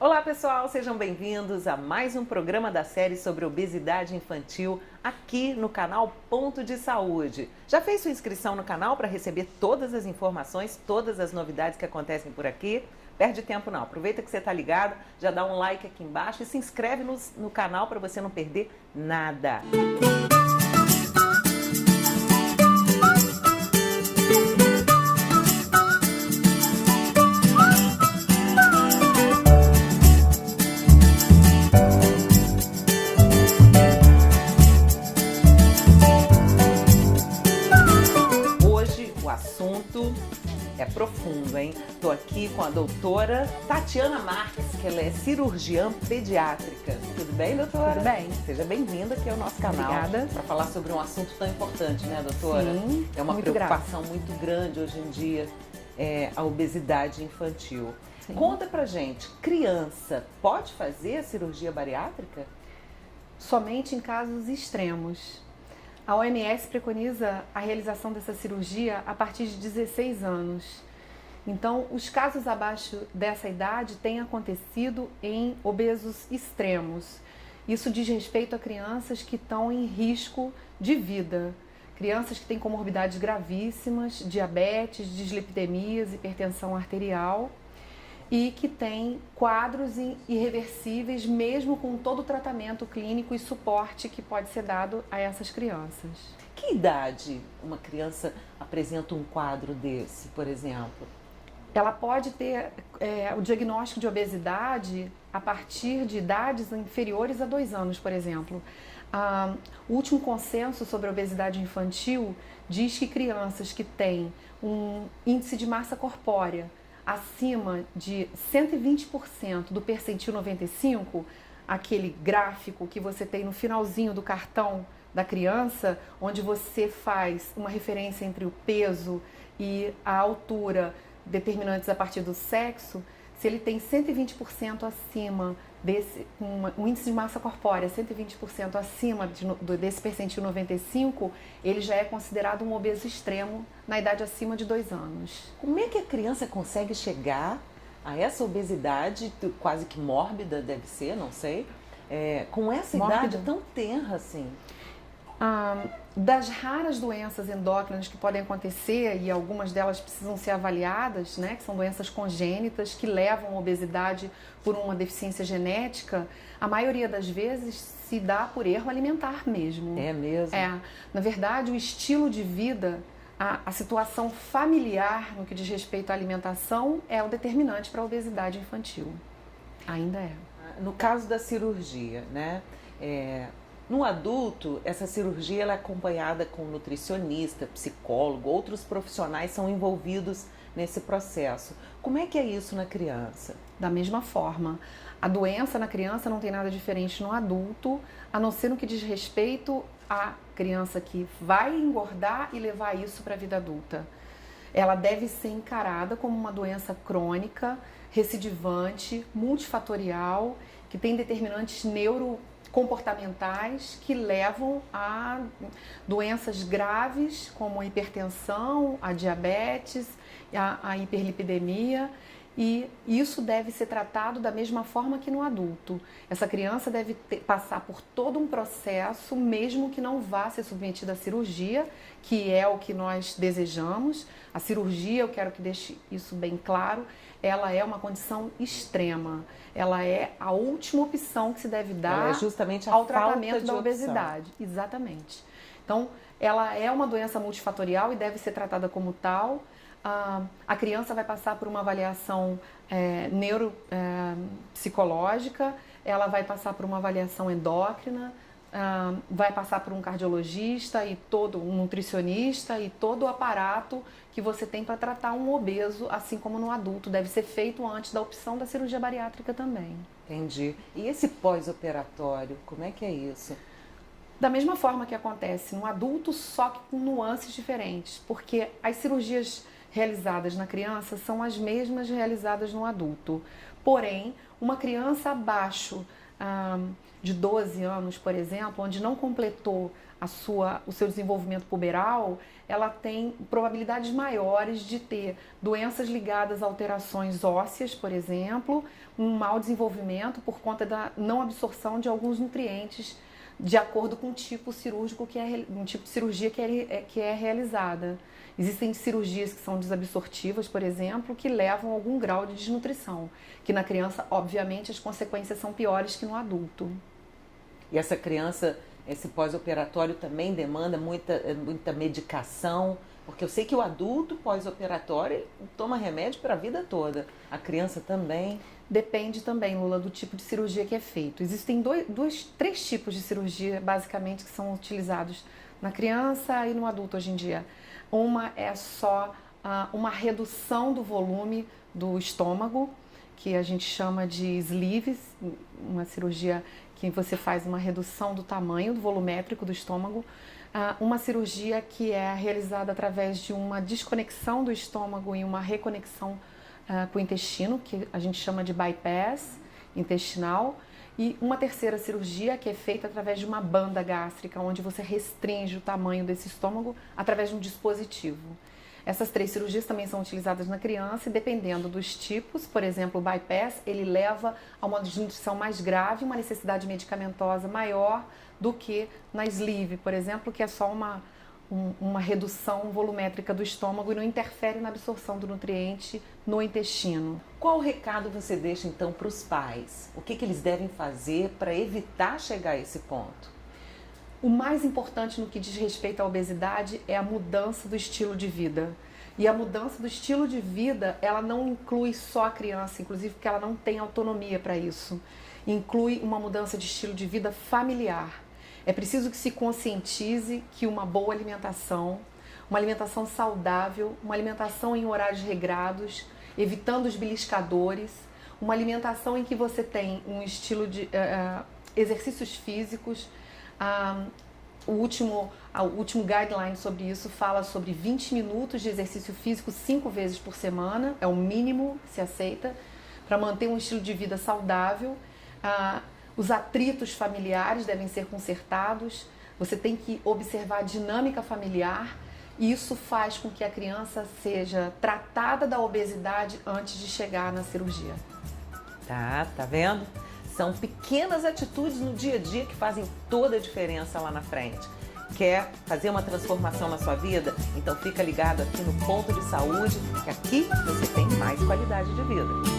Olá pessoal, sejam bem-vindos a mais um programa da série sobre obesidade infantil aqui no canal Ponto de Saúde. Já fez sua inscrição no canal para receber todas as informações, todas as novidades que acontecem por aqui? Perde tempo não, aproveita que você está ligado, já dá um like aqui embaixo e se inscreve no canal para você não perder nada. Hoje o assunto é profundo, hein? Estou aqui com a doutora Tatiana Marques, que ela é cirurgiã pediátrica. Tudo bem, doutora? Tudo bem. Seja bem-vinda aqui ao nosso canal. Obrigada. Para falar sobre um assunto tão importante, né, doutora? Sim, é uma muito preocupação muito grande hoje em dia, a obesidade infantil. Sim. Conta pra gente, criança pode fazer a cirurgia bariátrica? Somente em casos extremos. A OMS preconiza a realização dessa cirurgia a partir de 16 anos. Então, os casos abaixo dessa idade têm acontecido em obesos extremos. Isso diz respeito a crianças que estão em risco de vida. Crianças que têm comorbidades gravíssimas, diabetes, dislipidemias, hipertensão arterial e que têm quadros irreversíveis, mesmo com todo o tratamento clínico e suporte que pode ser dado a essas crianças. Que idade uma criança apresenta um quadro desse, por exemplo? Ela pode ter o diagnóstico de obesidade a partir de idades inferiores a 2 anos, por exemplo. O último consenso sobre a obesidade infantil diz que crianças que têm um índice de massa corpórea acima de 120% do percentil 95, aquele gráfico que você tem no finalzinho do cartão da criança, onde você faz uma referência entre o peso e a altura, determinantes a partir do sexo. Se ele tem 120% acima desse, um índice de massa corpórea 120% acima desse percentil 95, ele já é considerado um obeso extremo na idade acima de 2 anos. Como é que a criança consegue chegar a essa obesidade, quase que mórbida deve ser, não sei, com essa idade tão tenra assim? Das raras doenças endócrinas que podem acontecer, e algumas delas precisam ser avaliadas, né, que são doenças congênitas que levam à obesidade por uma deficiência genética, a maioria das vezes se dá por erro alimentar mesmo. É mesmo? Na verdade, o estilo de vida, a situação familiar no que diz respeito à alimentação é o determinante para a obesidade infantil. Ainda é. No caso da cirurgia, né? No adulto, essa cirurgia ela é acompanhada com nutricionista, psicólogo, outros profissionais são envolvidos nesse processo. Como é que é isso na criança? Da mesma forma, a doença na criança não tem nada diferente no adulto, a não ser no que diz respeito à criança que vai engordar e levar isso para a vida adulta. Ela deve ser encarada como uma doença crônica, recidivante, multifatorial, que tem determinantes neurocomportamentais que levam a doenças graves como a hipertensão, a diabetes, a hiperlipidemia, e isso deve ser tratado da mesma forma que no adulto. Essa criança deve passar por todo um processo, mesmo que não vá ser submetida à cirurgia, que é o que nós desejamos. A cirurgia, eu quero que deixe isso bem claro, ela é uma condição extrema. Ela é a última opção que se deve dar justamente ao tratamento da obesidade. Exatamente. Então, ela é uma doença multifatorial e deve ser tratada como tal. A criança vai passar por uma avaliação neuropsicológica, ela vai passar por uma avaliação endócrina, vai passar por um cardiologista e um nutricionista e todo o aparato que você tem para tratar um obeso, assim como no adulto. Deve ser feito antes da opção da cirurgia bariátrica também. Entendi. E esse pós-operatório, como é que é isso? Da mesma forma que acontece no adulto, só que com nuances diferentes, porque as cirurgias realizadas na criança são as mesmas realizadas no adulto. Porém, uma criança abaixo de 12 anos, por exemplo, onde não completou o seu desenvolvimento puberal, ela tem probabilidades maiores de ter doenças ligadas a alterações ósseas, por exemplo, um mau desenvolvimento por conta da não absorção de alguns nutrientes, de acordo com o tipo cirúrgico um tipo de cirurgia que é realizada. Existem cirurgias que são desabsortivas, por exemplo, que levam a algum grau de desnutrição, que na criança, obviamente, as consequências são piores que no adulto. E essa criança, esse pós-operatório também demanda muita medicação, porque eu sei que o adulto pós-operatório toma remédio para a vida toda. A criança também. Depende também, Lula, do tipo de cirurgia que é feito. Existem três tipos de cirurgia, basicamente, que são utilizados na criança e no adulto hoje em dia. Uma é só uma redução do volume do estômago, que a gente chama de sleeves, uma cirurgia que você faz uma redução do tamanho, do volumétrico do estômago. Uma cirurgia que é realizada através de uma desconexão do estômago e uma reconexão com o intestino, que a gente chama de bypass intestinal. E uma terceira cirurgia que é feita através de uma banda gástrica, onde você restringe o tamanho desse estômago através de um dispositivo. Essas três cirurgias também são utilizadas na criança e dependendo dos tipos, por exemplo, o bypass, ele leva a uma desnutrição mais grave, uma necessidade medicamentosa maior do que na sleeve, por exemplo, que é só uma redução volumétrica do estômago e não interfere na absorção do nutriente no intestino. Qual recado você deixa então para os pais? O que eles devem fazer para evitar chegar a esse ponto? O mais importante no que diz respeito à obesidade é a mudança do estilo de vida. E a mudança do estilo de vida, ela não inclui só a criança, inclusive porque ela não tem autonomia para isso. Inclui uma mudança de estilo de vida familiar. É preciso que se conscientize que uma boa alimentação, uma alimentação saudável, uma alimentação em horários regrados, evitando os beliscadores, uma alimentação em que você tem um estilo de exercícios físicos. O último guideline sobre isso fala sobre 20 minutos de exercício físico 5 vezes por semana, é o mínimo que se aceita, para manter um estilo de vida saudável. Os atritos familiares devem ser consertados, você tem que observar a dinâmica familiar, e isso faz com que a criança seja tratada da obesidade antes de chegar na cirurgia. Tá vendo? São pequenas atitudes no dia a dia que fazem toda a diferença lá na frente. Quer fazer uma transformação na sua vida? Então fica ligado aqui no Ponto de Saúde, que aqui você tem mais qualidade de vida.